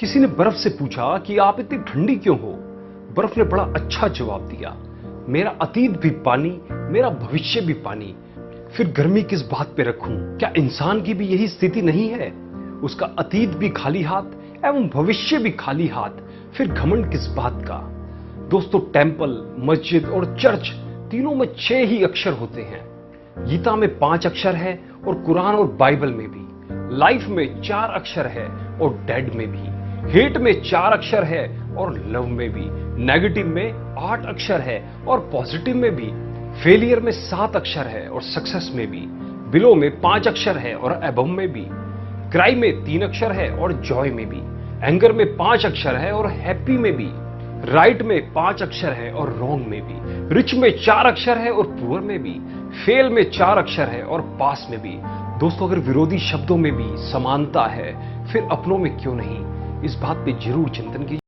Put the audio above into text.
किसी ने बर्फ से पूछा कि आप इतनी ठंडी क्यों हो। बर्फ ने बड़ा अच्छा जवाब दिया, मेरा अतीत भी पानी, मेरा भविष्य भी पानी, फिर गर्मी किस बात पे रखूं। क्या इंसान की भी यही स्थिति नहीं है? उसका अतीत भी खाली हाथ एवं भविष्य भी खाली हाथ, फिर घमंड किस बात का। दोस्तों, टेंपल, मस्जिद और चर्च तीनों में 6 ही अक्षर होते हैं। गीता में 5 अक्षर है और कुरान और बाइबल में भी। लाइफ में 4 अक्षर है और डेड में भी। हेट में 4 अक्षर है और लव में भी। नेगेटिव में 8 अक्षर है और पॉजिटिव में भी। फेलियर में 7 अक्षर है और सक्सेस में भी। बिलो में 5 अक्षर है और अबव में भी। क्राई में 3 अक्षर है और जॉय में भी। एंगर में 5 अक्षर है और हैप्पी में भी। राइट में 5 अक्षर है और रॉन्ग में भी। रिच में 4 अक्षर है और पुअर में भी। फेल में 4 अक्षर है और पास में भी। दोस्तों, अगर विरोधी शब्दों में भी समानता है, फिर अपनों में क्यों नहीं? इस बात पे जरूर चिंतन कीजिए।